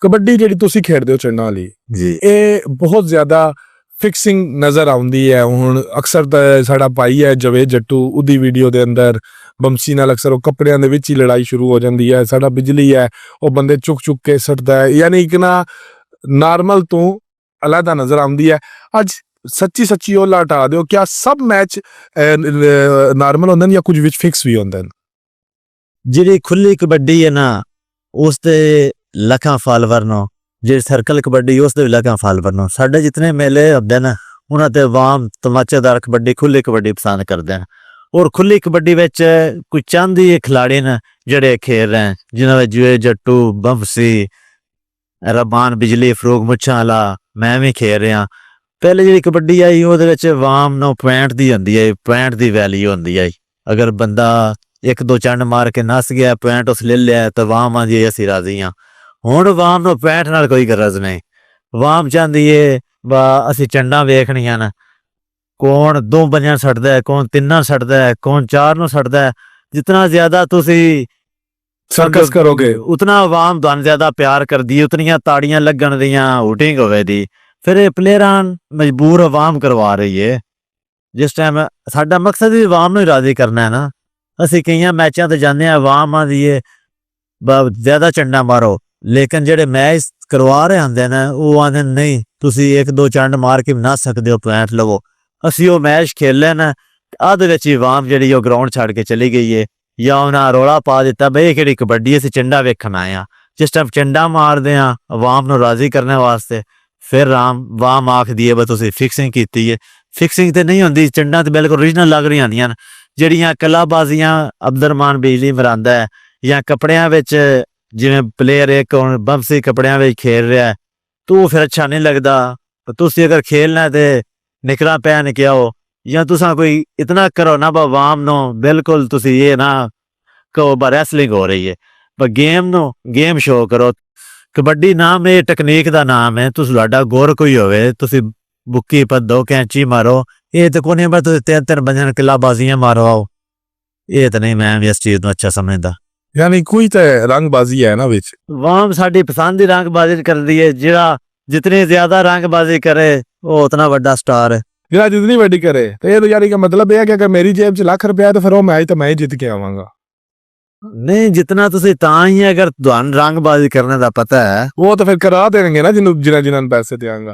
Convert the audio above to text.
कबड्डी जिहड़ी तुसीं खेडदे हो चंडा वाली जी ये बहुत ज्यादा फिक्सिंग नज़र आउंदी है। हुण अक्सर तो साडा भाई है जवेद जट्टू उहदी वीडियो दे अंदर बमसी नाल अक्सर वो कपड़ियां दे विच ही लड़ाई शुरू हो जाती है। साडा बिजली है वो बंदे चुक चुक के सटदा है, यानी कि ना नॉर्मल तो अलहदा नज़र आउंदी है। अज सच्ची सच्ची ओह हटा दो, क्या सब मैच नॉर्मल होंदे या कुछ विच फिक्स भी होंदे? जिहड़ी खुली कबड्डी है ना उसते लखां फॉलोवर नो, जे सर्कल कबड्डी उसदे भी लखां फॉलोवर नो। साडे जितने मेले होंदे ना उन्हां ते वाम तमाचेदार कबड्डी खुली कबड्डी पसंद करदे हैं। और खुली कबड्डी विच कोई चंद ही खिलाड़ी ने जेड़े खेल रहे हैं, जिन्हां विच जुए जट्टू, बमसी, रबान बिजली, फरूक मुच्छां वाला, मैं भी खेल रहा। पहले जिहड़ी कबड्डी आई ਉਹਦੇ ਵਿੱਚ ਵਾਮ ਨੂੰ ਪੁਆਇੰਟ ਦੀ ਹੁੰਦੀ ਹੈ, ਪੁਆਇੰਟ ਦੀ ਵੈਲਿਊ ਹੁੰਦੀ ਹੈ। ਅਗਰ ਬੰਦਾ ਇੱਕ ਦੋ ਚੰਡ ਮਾਰ ਕੇ ਨਸ ਗਿਆ, ਪੁਆਇੰਟ ਉਸ ਲੈ ਲਿਆ ਤਾਂ ਵਾਮ ਆਂਦੀ ਹੈ ਅਸੀਂ ਰਾਜ਼ੀ ਹਾਂ। ਹੁਣ ਵਾਮ ਨੂੰ ਪੁਆਇੰਟ ਨਾਲ ਕੋਈ ਗਰਜ਼ ਨਹੀਂ। ਵਾਮ ਚਾਹੁੰਦੀ ਹੈ ਬਾ ਅਸੀਂ ਚੰਡਾਂ ਵੇਖਣੀਆਂ ਨੇ, ਕੌਣ ਦੋ ਬੰਦਿਆਂ ਸੱਟਦਾ ਹੈ, ਕੌਣ ਤਿੰਨਾਂ ਸੱਟਦਾ ਹੈ, ਕੌਣ ਚਾਰ ਨੂੰ ਸੱਟਦਾ ਹੈ। जितना ज्यादा तुसी सर्कस करोगे उतना आवाम तुहानू ज्यादा प्यार करदी, उतनियां ताड़ियां लगन दियां, हूटिंग होवे दी। फिर ये प्लेयरां मजबूर आवाम करवा रही है। जिस टाइम साडा मकसद भी आवाम नूं ही राजी करना है ना। असीं कईयां मैचां ते जांदे आं, आवाम आंदी है ज्यादा चंडा मारो, लेकिन जेड़े मैच करवा रहे होंदे ने वो आंदे नहीं तुसी एक दो चंड मार के ना सकदे हो, पॉइंट लवो। असीं वो मैच खेले ना अध विच आवाम जिहड़ी वो ग्राउंड छड़ के चली गई है, या उन्हें रौला पा दिता बई किहड़ी कबड्डी असीं चंडा वेखण आए हां। जिस टाइम चंडा मारदे हां आवाम नूं राजी करने वास्ते, फिर वाम आखदी है बई तुसीं फिक्सिंग कीती है। फिक्सिंग ते नहीं होंदी, चंडा ते बिल्कुल ओरिजिनल लग रही होंदियां। ਜਿਹੜੀਆਂ ਕਲਾਬਾਜ਼ੀਆਂ ਅਬਦੁਰਮਾਨ ਬਿਜਲੀ ਮਰਾਂਦਾ ਹੈ ਜਾਂ ਕੱਪੜਿਆਂ ਵਿੱਚ ਜਿਵੇਂ ਪਲੇਅਰ ਇੱਕ ਹੁਣ ਬੰਸੀ ਕੱਪੜਿਆਂ ਵਿੱਚ ਖੇਲ ਰਿਹਾ ਤੂੰ ਫਿਰ ਅੱਛਾ ਨਹੀਂ ਲੱਗਦਾ। ਤੁਸੀਂ ਅਗਰ ਖੇਲਣਾ ਤੇ ਨਿਕਰਾਂ ਪਹਿਨ ਕੇ ਆਓ, ਜਾਂ ਤੁਸੀਂ ਕੋਈ ਇਤਨਾ ਕਰੋ ਨਾ ਆਵਾਮ ਨੂੰ ਬਿਲਕੁਲ ਤੁਸੀਂ ਇਹ ਨਾ ਕਹੋ ਰੈਸਲਿੰਗ ਹੋ ਰਹੀ ਹੈ, ਪਰ ਗੇਮ ਨੂੰ ਗੇਮ ਸ਼ੋਅ ਕਰੋ। ਕਬੱਡੀ ਨਾਮ ਇਹ ਟੈਕਨੀਕ ਦਾ ਨਾਮ ਹੈ। ਤੁਸੀਂ ਤੁਹਾਡਾ ਗੌਰ ਕੋਈ ਹੋਵੇ, ਤੁਸੀਂ बुक्की पद्धो कैंची मारो, ये तो कोने पर तो तीन तीन बंदे किलाबाजियां मारो आओ, ये तो नहीं। मैं भी इस चीज को अच्छा समझदा। यानी कोई तो रंगबाजी है ना विच। वाम साडी पसंद ही रंगबाजी कर दी है। जिहड़ा जितनी ज्यादा रंगबाजी करे वो उतना बड़ा स्टार है। जिहड़ा जितनी बड़ी करे तो ये तो यानी कि मतलब ये है कि अगर मेरी जेब च लाख रुपया है तो फिर वो मैच तो मैं ही जीत के आवांगा। नहीं जितना तुसी तां ही, अगर तुहानू रंगबाजी करने का पता है वो तो फिर करा देंगे ना जिन्होंने पैसे देंगा।